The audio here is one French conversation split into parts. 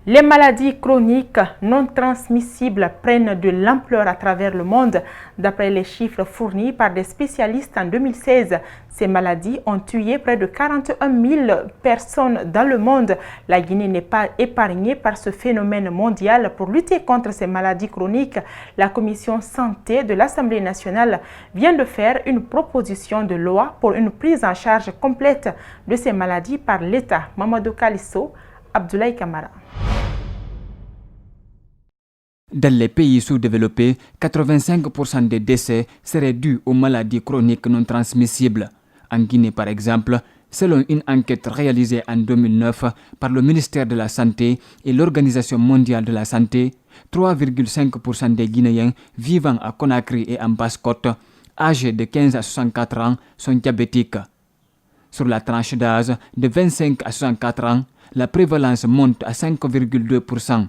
Les maladies chroniques non transmissibles prennent de l'ampleur à travers le monde. D'après les chiffres fournis par des spécialistes en 2016, ces maladies ont tué près de 41 000 personnes dans le monde. La Guinée n'est pas épargnée par ce phénomène mondial. Pour lutter contre ces maladies chroniques, la Commission santé de l'Assemblée nationale vient de faire une proposition de loi pour une prise en charge complète de ces maladies par l'État. Mamadou Kalisso, Abdoulaye Kamara. Dans les pays sous-développés, 85% des décès seraient dus aux maladies chroniques non transmissibles. En Guinée, par exemple, selon une enquête réalisée en 2009 par le ministère de la Santé et l'Organisation mondiale de la santé, 3,5% des Guinéens vivant à Conakry et en Basse-Côte, âgés de 15 à 64 ans, sont diabétiques. Sur la tranche d'âge de 25 à 64 ans, la prévalence monte à 5,2%.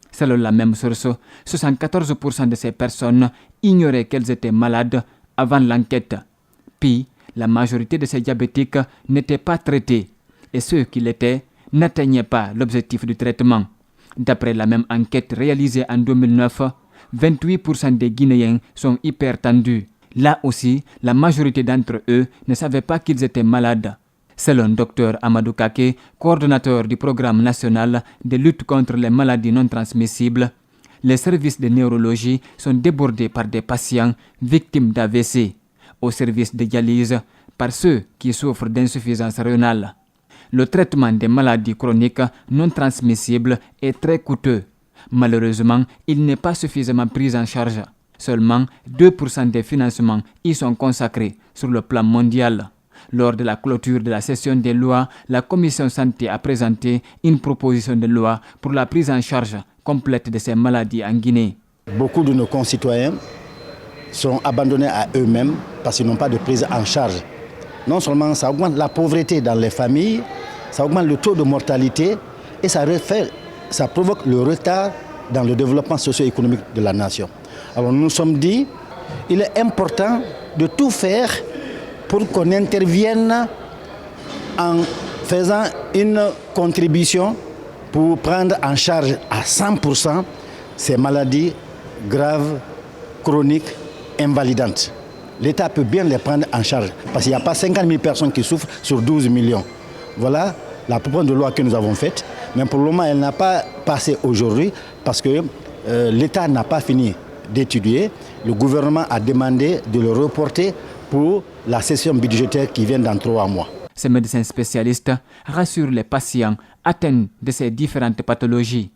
Selon la même source, 74% de ces personnes ignoraient qu'elles étaient malades avant l'enquête. Puis, la majorité de ces diabétiques n'étaient pas traités et ceux qui l'étaient n'atteignaient pas l'objectif du traitement. D'après la même enquête réalisée en 2009, 28% des Guinéens sont hypertendus. Là aussi, la majorité d'entre eux ne savaient pas qu'ils étaient malades. Selon Dr Amadou Kake, coordonnateur du programme national de lutte contre les maladies non transmissibles, les services de neurologie sont débordés par des patients victimes d'AVC, au service de dialyse par ceux qui souffrent d'insuffisance rénale. Le traitement des maladies chroniques non transmissibles est très coûteux. Malheureusement, il n'est pas suffisamment pris en charge. Seulement 2% des financements y sont consacrés sur le plan mondial. Lors de la clôture de la session des lois, la Commission santé a présenté une proposition de loi pour la prise en charge complète de ces maladies en Guinée. Beaucoup de nos concitoyens sont abandonnés à eux-mêmes parce qu'ils n'ont pas de prise en charge. Non seulement ça augmente la pauvreté dans les familles, ça augmente le taux de mortalité et ça provoque le retard dans le développement socio-économique de la nation. Alors nous nous sommes dit, il est important de tout faire pour qu'on intervienne en faisant une contribution pour prendre en charge à 100% ces maladies graves, chroniques, invalidantes. L'État peut bien les prendre en charge parce qu'il n'y a pas 50 000 personnes qui souffrent sur 12 millions. Voilà la proposition de loi que nous avons faite, mais pour le moment elle n'a pas passé aujourd'hui parce que l'État n'a pas fini d'étudier. Le gouvernement a demandé de le reporter pour la session budgétaire qui vient dans 3 mois. Ces médecins spécialistes rassurent les patients atteints de ces différentes pathologies.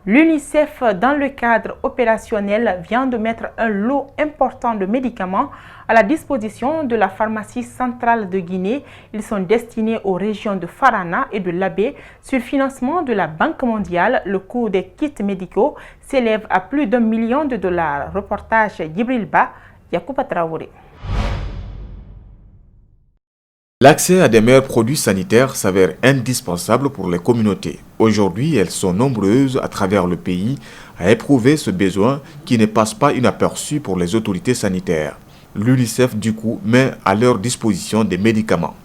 L'UNICEF, dans le cadre opérationnel, vient de mettre un lot important de médicaments à la disposition de la pharmacie centrale de Guinée. Ils sont destinés aux régions de Farana et de Labé. Sur financement de la Banque mondiale, le coût des kits médicaux s'élève à plus d'1 million de dollars. Reportage Djibril Ba, Yacouba Traoré. L'accès à des meilleurs produits sanitaires s'avère indispensable pour les communautés. Aujourd'hui, elles sont nombreuses à travers le pays à éprouver ce besoin qui ne passe pas inaperçu pour les autorités sanitaires. L'UNICEF, du coup, met à leur disposition des médicaments.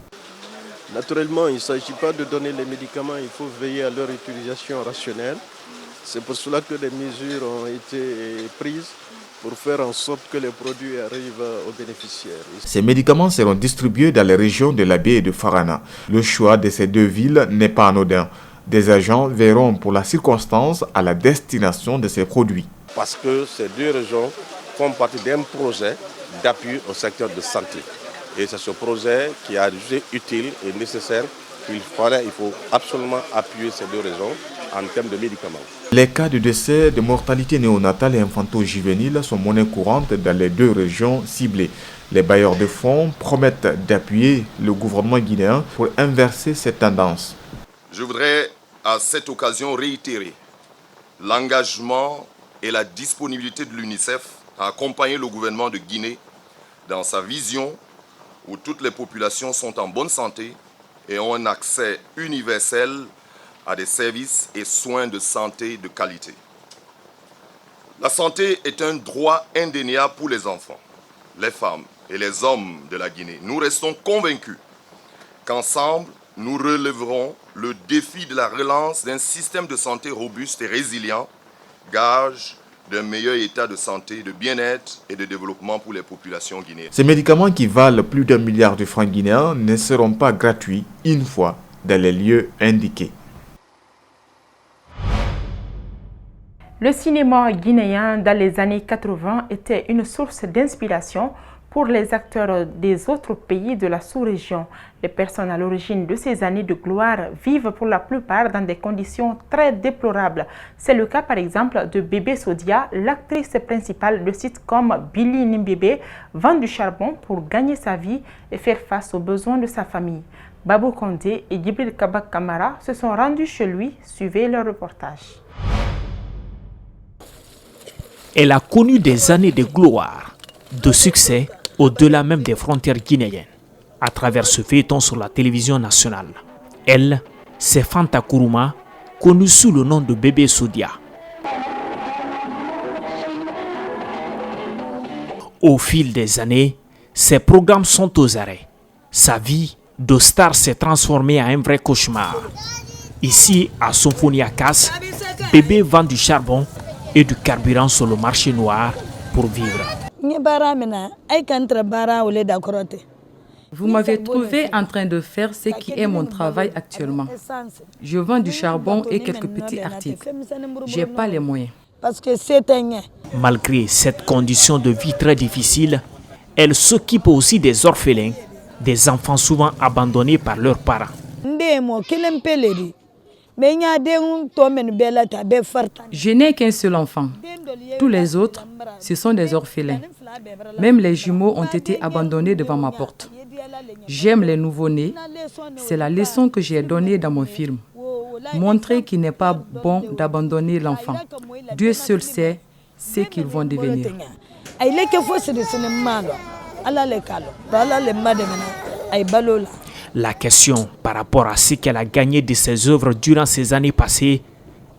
Naturellement, il ne s'agit pas de donner les médicaments, il faut veiller à leur utilisation rationnelle. C'est pour cela que des mesures ont été prises pour faire en sorte que les produits arrivent aux bénéficiaires. Ces médicaments seront distribués dans les régions de Labé et de Farana. Le choix de ces deux villes n'est pas anodin. Des agents verront pour la circonstance à la destination de ces produits. Parce que ces deux régions font partie d'un projet d'appui au secteur de santé. Et c'est ce projet qui a jugé utile et nécessaire. Il faut absolument appuyer ces deux régions en termes de médicaments. Les cas de décès, de mortalité néonatale et infanto-juvénile sont monnaie courante dans les deux régions ciblées. Les bailleurs de fonds promettent d'appuyer le gouvernement guinéen pour inverser cette tendance. Je voudrais à cette occasion réitérer l'engagement et la disponibilité de l'UNICEF à accompagner le gouvernement de Guinée dans sa vision où toutes les populations sont en bonne santé et ont un accès universel à des services et soins de santé de qualité. La santé est un droit indéniable pour les enfants, les femmes et les hommes de la Guinée. Nous restons convaincus qu'ensemble, nous relèverons le défi de la relance d'un système de santé robuste et résilient, gage d'un meilleur état de santé, de bien-être et de développement pour les populations guinéennes. Ces médicaments qui valent plus d'1 milliard de francs guinéens ne seront pas gratuits une fois dans les lieux indiqués. Le cinéma guinéen dans les années 80 était une source d'inspiration pour les acteurs des autres pays de la sous-région. Les personnes à l'origine de ces années de gloire vivent pour la plupart dans des conditions très déplorables. C'est le cas par exemple de Bébé Sodia, l'actrice principale de sitcom Billy Nimbébé, vend du charbon pour gagner sa vie et faire face aux besoins de sa famille. Babou Kondé et Djibril Kabak Kamara se sont rendus chez lui. Suivez leur reportage. Elle a connu des années de gloire, de succès au-delà même des frontières guinéennes, à travers ce feuilleton sur la télévision nationale. Elle, c'est Fanta Kourouma, connue sous le nom de Bébé Sodia. Au fil des années, ses programmes sont aux arrêts. Sa vie de star s'est transformée en un vrai cauchemar. Ici, à Symphonia Casse, Bébé vend du charbon et du carburant sur le marché noir pour vivre. Vous m'avez trouvé en train de faire ce qui est mon travail actuellement. Je vends du charbon et quelques petits articles. Je n'ai pas les moyens. Malgré cette condition de vie très difficile, elle s'occupe aussi des orphelins, des enfants souvent abandonnés par leurs parents. Je n'ai qu'un seul enfant. Tous les autres, ce sont des orphelins. Même les jumeaux ont été abandonnés devant ma porte. J'aime les nouveau-nés. C'est la leçon que j'ai donnée dans mon film. Montrer qu'il n'est pas bon d'abandonner l'enfant. Dieu seul sait ce qu'ils vont devenir. La question par rapport à ce qu'elle a gagné de ses œuvres durant ces années passées,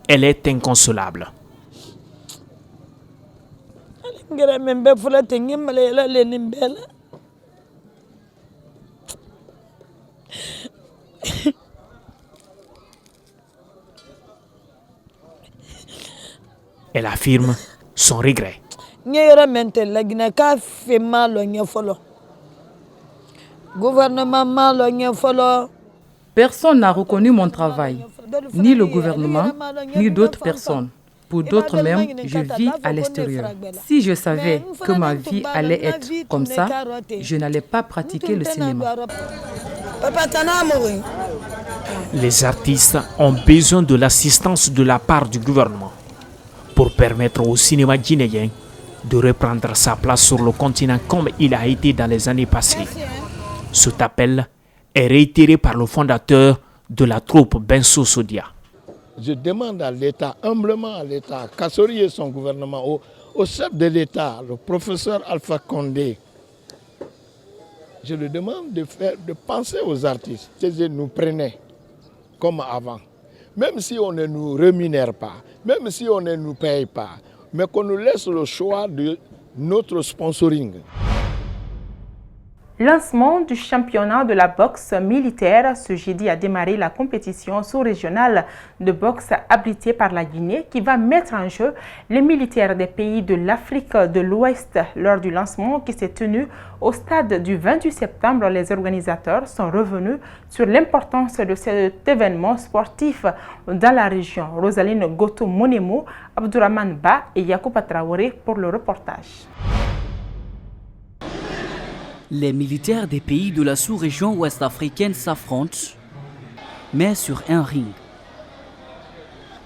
elle est inconsolable. Elle affirme son regret. Personne n'a reconnu mon travail, ni le gouvernement, ni d'autres personnes. Pour d'autres même, je vis à l'extérieur. Si je savais que ma vie allait être comme ça, je n'allais pas pratiquer le cinéma. Les artistes ont besoin de l'assistance de la part du gouvernement pour permettre au cinéma guinéen de reprendre sa place sur le continent comme il a été dans les années passées. Cet appel est réitéré par le fondateur de la troupe Benso Sodia. Je demande à l'État, humblement à l'État, Kassori et son gouvernement, au chef de l'État, le professeur Alpha Condé, je lui demande de penser aux artistes, qu'ils nous prenaient comme avant. Même si on ne nous rémunère pas, même si on ne nous paye pas, mais qu'on nous laisse le choix de notre sponsoring. Lancement du championnat de la boxe militaire. Ce jeudi a démarré la compétition sous-régionale de boxe abritée par la Guinée qui va mettre en jeu les militaires des pays de l'Afrique de l'Ouest. Lors du lancement qui s'est tenu au stade du 28 septembre, les organisateurs sont revenus sur l'importance de cet événement sportif dans la région. Rosaline Goto Monemo, Abdourahmane Ba et Yacouba Traoré pour le reportage. Les militaires des pays de la sous-région ouest-africaine s'affrontent, mais sur un ring.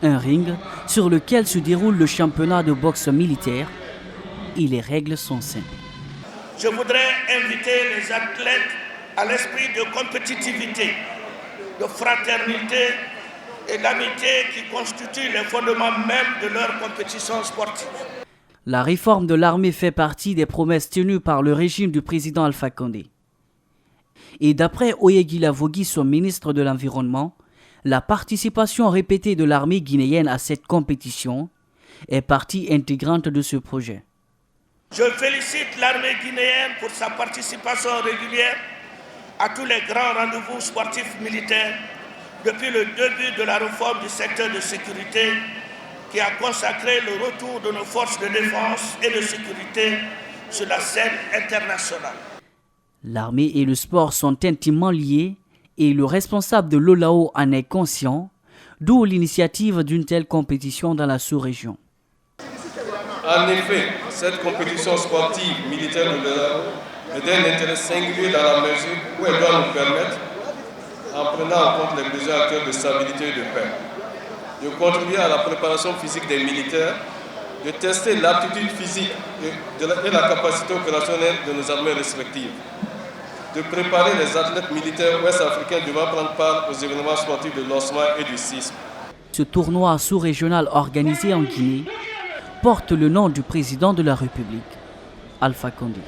Un ring sur lequel se déroule le championnat de boxe militaire et les règles sont simples. Je voudrais inviter les athlètes à l'esprit de compétitivité, de fraternité et d'amitié qui constituent les fondements même de leur compétition sportive. La réforme de l'armée fait partie des promesses tenues par le régime du président Alpha Condé. Et d'après Oyegila Vogui, son ministre de l'Environnement, la participation répétée de l'armée guinéenne à cette compétition est partie intégrante de ce projet. Je félicite l'armée guinéenne pour sa participation régulière à tous les grands rendez-vous sportifs militaires depuis le début de la réforme du secteur de sécurité qui a consacré le retour de nos forces de défense et de sécurité sur la scène internationale. L'armée et le sport sont intimement liés et le responsable de l'OLAO en est conscient, d'où l'initiative d'une telle compétition dans la sous-région. En effet, cette compétition sportive militaire de l'OLAO est d'un intérêt singulier dans la mesure où elle doit nous permettre, en prenant en compte les besoins actuels de stabilité et de paix, de contribuer à la préparation physique des militaires, de tester l'aptitude physique et la capacité opérationnelle de nos armées respectives, de préparer les athlètes militaires ouest-africains devant prendre part aux événements sportifs de l'OSMA et du CISM. Ce tournoi sous-régional organisé en Guinée porte le nom du président de la République, Alpha Condé.